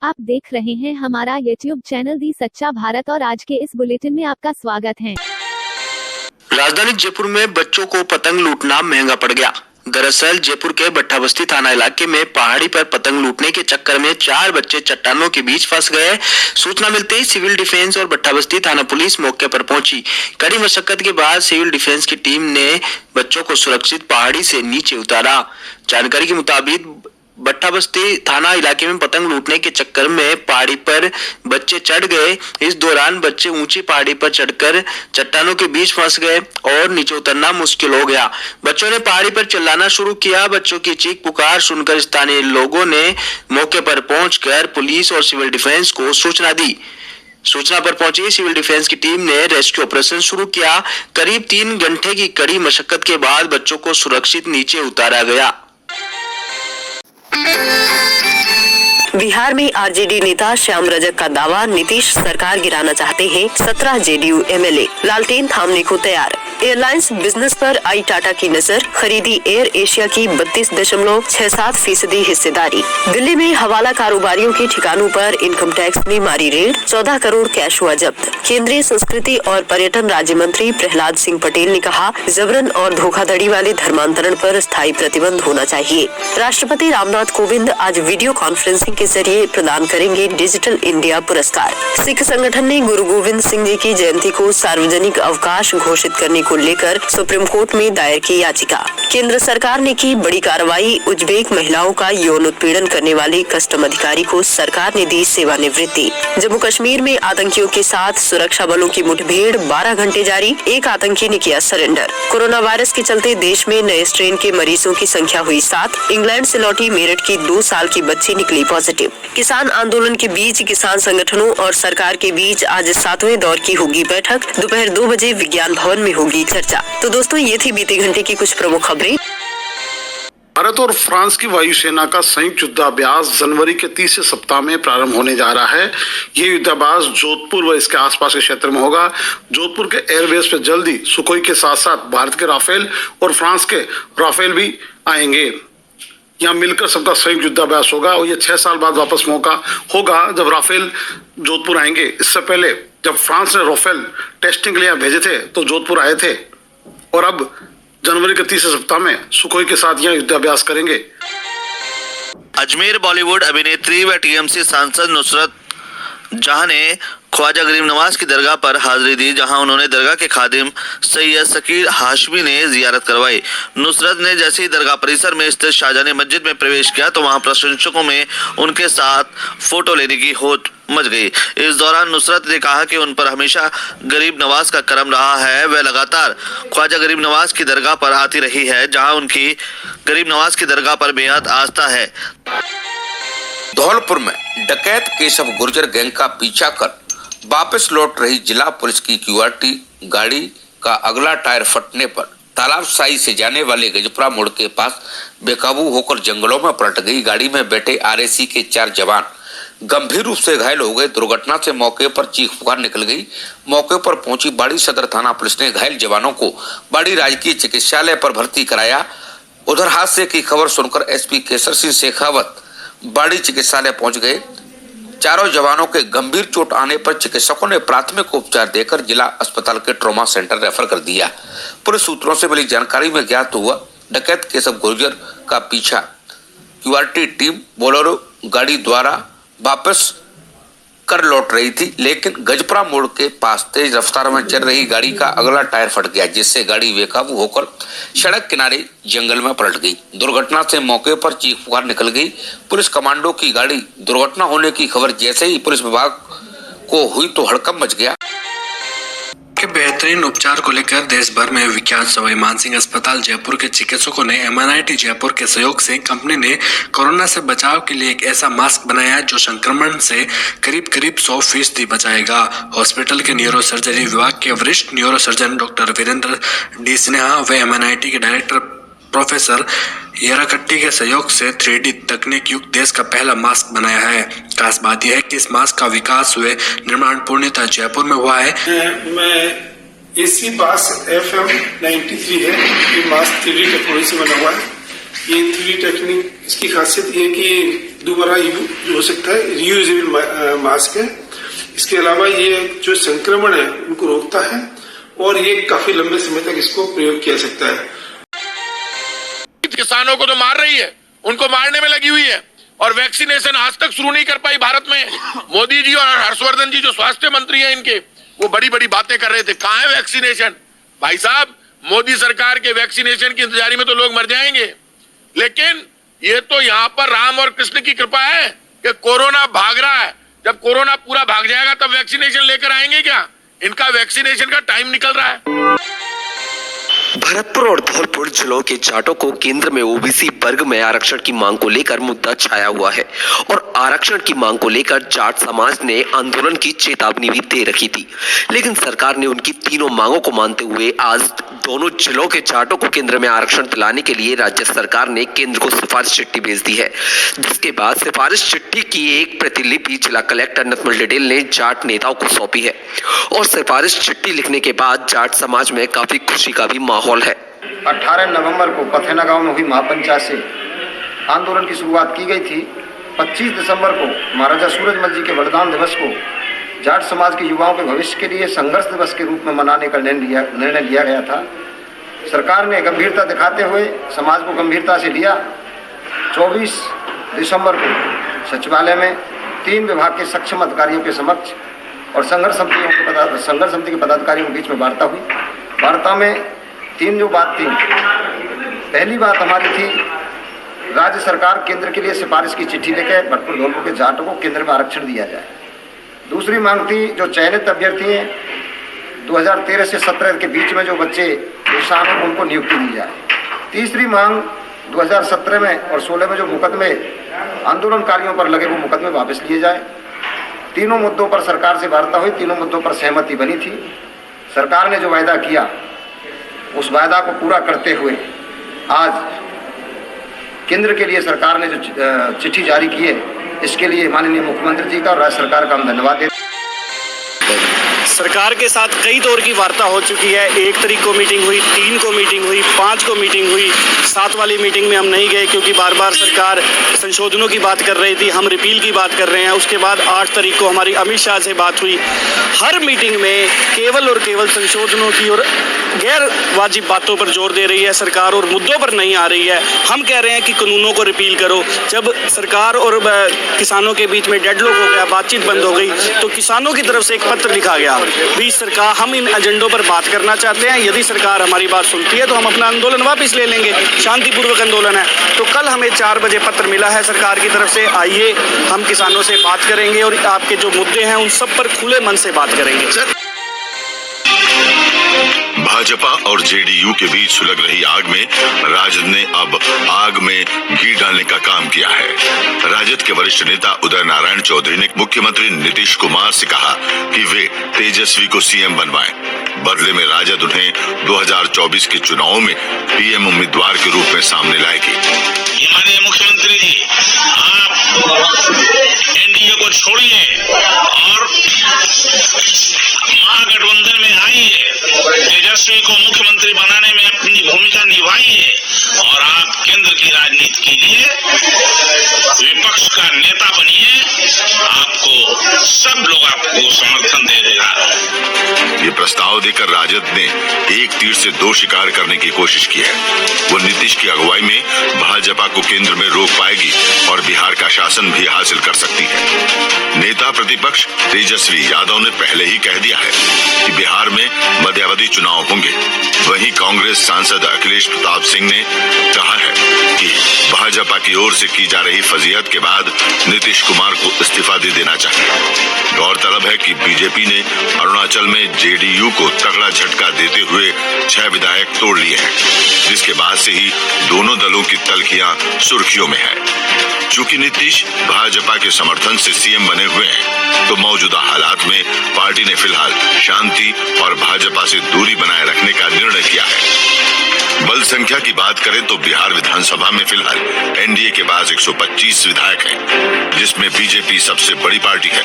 आप देख रहे हैं हमारा YouTube चैनल दी सच्चा भारत और आज के इस बुलेटिन में आपका स्वागत है। राजधानी जयपुर में बच्चों को पतंग लूटना महंगा पड़ गया। दरअसल जयपुर के भट्टा बस्ती थाना इलाके में पहाड़ी पर पतंग लूटने के चक्कर में 4 बच्चे चट्टानों के बीच फंस गए। सूचना मिलते ही सिविल डिफेंस और भट्टा बस्ती थाना पुलिस मौके पर पहुंची। कड़ी मशक्कत के बाद सिविल डिफेंस की टीम ने बच्चों को सुरक्षित पहाड़ी से नीचे उतारा। जानकारी के मुताबिक भट्टा बस्ती थाना इलाके में पतंग लूटने के चक्कर में पहाड़ी पर बच्चे चढ़ गए। इस दौरान बच्चे ऊंची पहाड़ी पर चढ़कर चट्टानों के बीच फंस गए और नीचे उतरना मुश्किल हो गया। बच्चों ने पहाड़ी पर चिल्लाना शुरू किया। बच्चों की चीख पुकार सुनकर स्थानीय लोगों ने मौके पर पहुंचकर पुलिस और सिविल डिफेंस को सूचना दी। सूचना पर पहुंची सिविल डिफेंस की टीम ने रेस्क्यू ऑपरेशन शुरू किया। करीब 3 घंटे की कड़ी मशक्कत के बाद बच्चों को सुरक्षित नीचे उतारा गया। बिहार में आरजेडी नेता श्याम रजक का दावा, नीतीश सरकार गिराना चाहते हैं। 17 जेडीयू एमएलए लालटेन थामने को तैयार। एयरलाइंस बिजनेस पर आई टाटा की नजर, खरीदी एयर एशिया की 32.67% हिस्सेदारी। दिल्ली में हवाला कारोबारियों के ठिकानों पर इनकम टैक्स ने मारी रेड, 14 करोड़ कैश हुआ जब्त। केंद्रीय संस्कृति और पर्यटन राज्य मंत्री प्रहलाद सिंह पटेल ने कहा, जबरन और धोखाधड़ी वाले धर्मांतरण पर स्थायी प्रतिबंध होना चाहिए। राष्ट्रपति रामनाथ कोविंद आज वीडियो कॉन्फ्रेंसिंग के जरिए प्रदान करेंगे डिजिटल इंडिया पुरस्कार। सिख संगठन ने गुरु गोविंद सिंह जी की जयंती को सार्वजनिक अवकाश घोषित करने को लेकर सुप्रीम कोर्ट में दायर की याचिका। केंद्र सरकार ने की बड़ी कार्रवाई, उज्बेक महिलाओं का यौन उत्पीड़न करने वाले कस्टम अधिकारी को सरकार ने दी सेवानिवृत्ति। जम्मू कश्मीर में आतंकियों के साथ सुरक्षा बलों की मुठभेड़ 12 घंटे जारी, एक आतंकी ने किया सरेंडर। कोरोना वायरस के चलते देश में नए स्ट्रेन के मरीजों की संख्या हुई 7। इंग्लैंड से लौटी मेरठ की 2 साल की बच्ची निकली पॉजिटिव। किसान आंदोलन के बीच किसान संगठनों और सरकार के बीच आज 7वें दौर की होगी बैठक। दोपहर 2 बजे विज्ञान भवन में होगी चर्चा। तो दोस्तों, ये थी बीते घंटे की कुछ प्रमुख खबरें। भारत और फ्रांस की वायुसेना का संयुक्त युद्धाभ्यास जनवरी के तीसरे सप्ताह में प्रारंभ होने जा रहा है। ये युद्धाभ्यास जोधपुर व इसके आसपास के क्षेत्र में होगा। जोधपुर के एयरबेस पर जल्दी सुखोई के साथ साथ भारत के राफेल और फ्रांस के राफेल भी आएंगे। यहाँ मिलकर सबका संयुक्त युद्धाभ्यास होगा और ये 6 साल बाद वापस मौका होगा जब राफेल जोधपुर आएंगे। इससे पहले जब फ्रांस ने राफेल टेस्टिंग के लिए भेजे थे तो जोधपुर आए थे और अब जनवरी के तीसरे सप्ताह में सुखोई के साथ यहाँ युद्धाभ्यास करेंगे। अजमेर बॉलीवुड अभिनेत्री व टीएमसी सांसद नुसरत जहां ने ख्वाजा गरीब नवाज की दरगाह पर हाजिरी दी, जहां उन्होंने दरगाह के खादिम सैयद शकीर हाशमी ने जियारत करवाई। नुसरत ने जैसे ही दरगाह परिसर में स्थित शाहजहानी मस्जिद में प्रवेश किया तो वहां प्रशंसकों में उनके साथ फोटो लेने की होड़ मच गई। इस दौरान नुसरत ने कहा कि उन पर हमेशा गरीब नवाज का करम रहा है। वह लगातार ख्वाजा गरीब नवाज की दरगाह पर आती रही है, जहाँ उनकी गरीब नवाज की दरगाह पर बेहद आस्था है। धौलपुर में डकैत केशव गुर्जर गैंग का पीछा कर वापस लौट रही जिला पुलिस की क्यूआरटी गाड़ी का अगला टायर फटने पर तालाब साई से जाने वाले गजपुरा मोड़ के पास बेकाबू होकर जंगलों में पलट गई। गाड़ी में बैठे आरएसी के 4 जवान गंभीर रूप से घायल हो गए। दुर्घटना से मौके पर चीख पुकार निकल गई। मौके पर पहुंची बाड़ी सदर थाना पुलिस ने घायल जवानों को बाड़ी राजकीय चिकित्सालय पर भर्ती कराया। उधर हादसे की खबर सुनकर एसपी केसर सिंह शेखावत बाड़ी चिकित्सालय पहुंच गए। चारों जवानों के गंभीर चोट आने पर चिकित्सकों ने प्राथमिक उपचार देकर जिला अस्पताल के ट्रॉमा सेंटर रेफर कर दिया। पुलिस सूत्रों से मिली जानकारी में ज्ञात हुआ डकैत केशव गुर्जर का पीछा क्यूआरटी टीम बोलेरो गाड़ी द्वारा वापस कर लौट रही थी, लेकिन गजपुरा मोड़ के पास तेज रफ्तार में चल रही गाड़ी का अगला टायर फट गया, जिससे गाड़ी बेकाबू होकर सड़क किनारे जंगल में पलट गई। दुर्घटना से मौके पर चीख पुकार निकल गई। पुलिस कमांडो की गाड़ी दुर्घटना होने की खबर जैसे ही पुलिस विभाग को हुई तो हड़कंप मच गया। के बेहतरीन उपचार को लेकर देश भर में विख्यात सवाई मानसिंह अस्पताल जयपुर के चिकित्सकों ने एमएनआईटी जयपुर के सहयोग से कंपनी ने कोरोना से बचाव के लिए एक ऐसा मास्क बनाया जो संक्रमण से करीब 100% बचाएगा। हॉस्पिटल के न्यूरो सर्जरी विभाग के वरिष्ठ neuro surgeon doctor Virendra D Sinha व एमएनआईटी के डायरेक्टर प्रोफेसर येराकट्टी के सहयोग से 3D तकनीक युक्त देश का पहला मास्क बनाया है। खास बात यह है कि इस मास्क का विकास हुए निर्माण पूर्णतः जयपुर में हुआ है। मैं एसी पास FM93 है। ये मास्क 3D टेक्नोलॉजी से बना हुआ है। ये 3D टेक्निक इसकी खासियत ये है कि दोबारा यूज हो सकता है, रीयूजेबल मास्क है। इसके अलावा ये जो संक्रमण है उनको रोकता है और ये काफी लंबे समय तक इसको प्रयोग किया सकता है। किसानों को तो मार रही है, उनको मारने में लगी हुई है और वैक्सीनेशन आज तक शुरू नहीं कर पाई भारत में। मोदी जी और हर्षवर्धन जी जो स्वास्थ्य मंत्री हैं इनके, वो बड़ी बड़ी बातें कर रहे थे, कहां है वैक्सीनेशन? भाई साहब, मोदी सरकार के वैक्सीनेशन की इंतजारी में तो लोग मर जाएंगे, लेकिन ये तो यहाँ पर राम और कृष्ण की कृपा है कि कोरोना भाग रहा है। जब कोरोना पूरा भाग जाएगा तब वैक्सीनेशन लेकर आएंगे क्या? इनका वैक्सीनेशन का टाइम निकल रहा है। भरतपुर और धौलपुर जिलों के जाटों को केंद्र में ओबीसी वर्ग में आरक्षण की मांग को लेकर मुद्दा छाया हुआ है और आरक्षण की मांग को लेकर जाट समाज ने आंदोलन की चेतावनी भी दे रखी थी, लेकिन सरकार ने उनकी तीनों मांगों को मानते हुए आज दोनों जिलों के जाटों को केंद्र में आरक्षण दिलाने के लिए राज्य सरकार ने केंद्र को सिफारिश चिट्ठी भेज दी है, जिसके बाद सिफारिश चिट्ठी की एक प्रतिलिपि जिला कलेक्टर नथमल डिडेल ने जाट नेताओं को सौंपी है और सिफारिश चिट्ठी लिखने के बाद जाट समाज में काफी खुशी का भी माहौल है। 18 नवंबर को पथेना गांव में हुई महापंचायत से आंदोलन की शुरुआत की गई थी। 25 दिसंबर को महाराजा सूरजमल जी के बलिदान दिवस को जाट समाज के युवाओं के भविष्य के लिए संघर्ष दिवस के रूप में मनाने का निर्णय लिया गया था। सरकार ने गंभीरता दिखाते हुए समाज को गंभीरता से लिया। 24 दिसंबर को सचिवालय में 3 विभाग के सक्षम अधिकारियों के समक्ष और संघर्ष समिति के पदाधिकारियों के बीच में वार्ता हुई। वार्ता में 3 जो बात थी, पहली बात हमारी थी राज्य सरकार केंद्र के लिए सिफारिश की चिट्ठी लेकर भरतपुर धौलपुर के जाटों को केंद्र में आरक्षण दिया जाए। दूसरी मांग थी जो चयनित अभ्यर्थी हैं 2013 से 17 के बीच में जो बच्चे किसान हैं उनको नियुक्ति दी जाए। तीसरी मांग 2017 में और 16 में जो मुकदमे आंदोलनकारियों पर लगे वो मुकदमे वापस लिए जाए। तीनों मुद्दों पर सरकार से वार्ता हुई, तीनों मुद्दों पर सहमति बनी थी। सरकार ने जो वायदा किया उस वायदा को पूरा करते हुए आज केंद्र के लिए सरकार ने जो चिट्ठी जारी की है, इसके लिए माननीय मुख्यमंत्री जी का और राज्य सरकार का हम धन्यवाद देते हैं। सरकार के साथ कई दौर की वार्ता हो चुकी है। 1 तारीख को मीटिंग हुई, 3 को मीटिंग हुई, 5 को मीटिंग हुई। 7 वाली मीटिंग में हम नहीं गए क्योंकि बार बार सरकार संशोधनों की बात कर रही थी, हम रिपील की बात कर रहे हैं। उसके बाद 8 तारीख को हमारी अमित शाह से बात हुई। हर मीटिंग में केवल और केवल संशोधनों की और गैर वाजिब बातों पर जोर दे रही है सरकार और मुद्दों पर नहीं आ रही है। हम कह रहे हैं कि कानूनों को रिपील करो। जब सरकार और किसानों के बीच में डेडलॉक हो गया, बातचीत बंद हो गई, तो किसानों की तरफ से एक पत्र लिखा गया भी सरकार हम इन एजेंडों पर बात करना चाहते हैं, यदि सरकार हमारी बात सुनती है तो हम अपना आंदोलन वापस ले लेंगे। शांतिपूर्वक आंदोलन है। तो कल हमें 4 बजे पत्र मिला है सरकार की तरफ से, आइए हम किसानों से बात करेंगे और आपके जो मुद्दे हैं उन सब पर खुले मन से बात करेंगे। भाजपा और जेडीयू के बीच सुलग रही आग में राजद ने अब आग में घी डालने का काम किया है। राजद के वरिष्ठ नेता उदय नारायण चौधरी ने मुख्यमंत्री नीतीश कुमार से कहा कि वे तेजस्वी को सीएम बनवाएं। बदले में राजद उन्हें 2024 के चुनाव में पीएम उम्मीदवार के रूप में सामने लाएगी। माननीय मुख्यमंत्री जी, आप एनडीए को छोड़िए और महागठबंधन में आइए, तेजस्वी को मुख्यमंत्री बनाने में अपनी भूमिका निभाइए और आप केंद्र की राजनीति के लिए विपक्ष का नेता बनिए। आपको सब लोग आपको समर्थन दे देगा। ये प्रस्ताव देकर राजद ने एक तीर से 2 शिकार करने की कोशिश की है। वो नीतीश की अगुवाई में भाजपा को केंद्र में रोक पाएगी और बिहार का शासन भी हासिल कर सकती है। नेता प्रतिपक्ष तेजस्वी यादव ने पहले ही कह दिया है कि बिहार में मध्यावधि चुनाव होंगे। वहीं कांग्रेस सांसद अखिलेश प्रताप सिंह ने कहा है कि भाजपा की ओर से की जा रही फजीहत के बाद नीतीश कुमार को इस्तीफा दे देना चाहिए। गौरतलब है कि बीजेपी ने अरुणाचल में जेडीयू को तगड़ा झटका देते हुए 6 विधायक तोड़ लिए हैं, जिसके बाद से ही दोनों दलों की तल्खियां सुर्खियों में है। चूंकि नीतीश भाजपा के समर्थन से सीएम बने हुए हैं, तो मौजूदा हालात में पार्टी ने फिलहाल शांति और भाजपा से दूरी बनाए रखने का निर्णय किया है। बल संख्या की बात करें तो बिहार विधानसभा में फिलहाल एनडीए के पास 125 विधायक हैं, जिसमें बीजेपी सबसे बड़ी पार्टी है।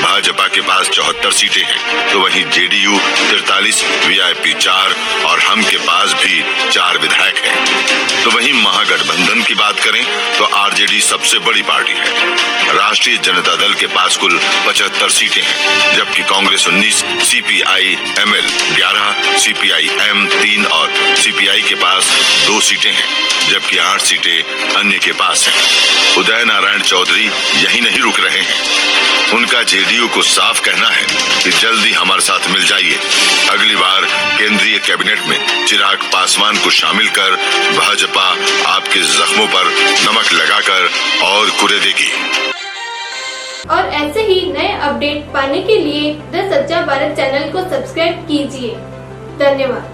भाजपा के पास 74 सीटें हैं, तो वहीं जेडीयू 43, वीआईपी 4 और हम के पास भी 4 विधायक हैं। तो वहीं महागठबंधन की बात करें तो आरजेडी सबसे बड़ी पार्टी है। राष्ट्रीय जनता दल के पास कुल 75 सीटें हैं, जबकि कांग्रेस 19, सीपीआई एमएल 11, सीपीआई एम 3 और सीपीआई के पास 2 सीटें हैं, जबकि 8 सीटें अन्य के पास हैं। उदय नारायण चौधरी यही नहीं रुक रहे हैं। उनका जेडीयू को साफ कहना है कि जल्दी हमारे साथ मिल जाइए। अगली बार केंद्रीय कैबिनेट में चिराग पासवान को शामिल कर भाजपा आपके जख्मों पर नमक लगाकर और कुरेदेगी। और ऐसे ही नए अपडेट पाने के लिए द सच्चा भारत चैनल को सब्सक्राइब कीजिए। धन्यवाद।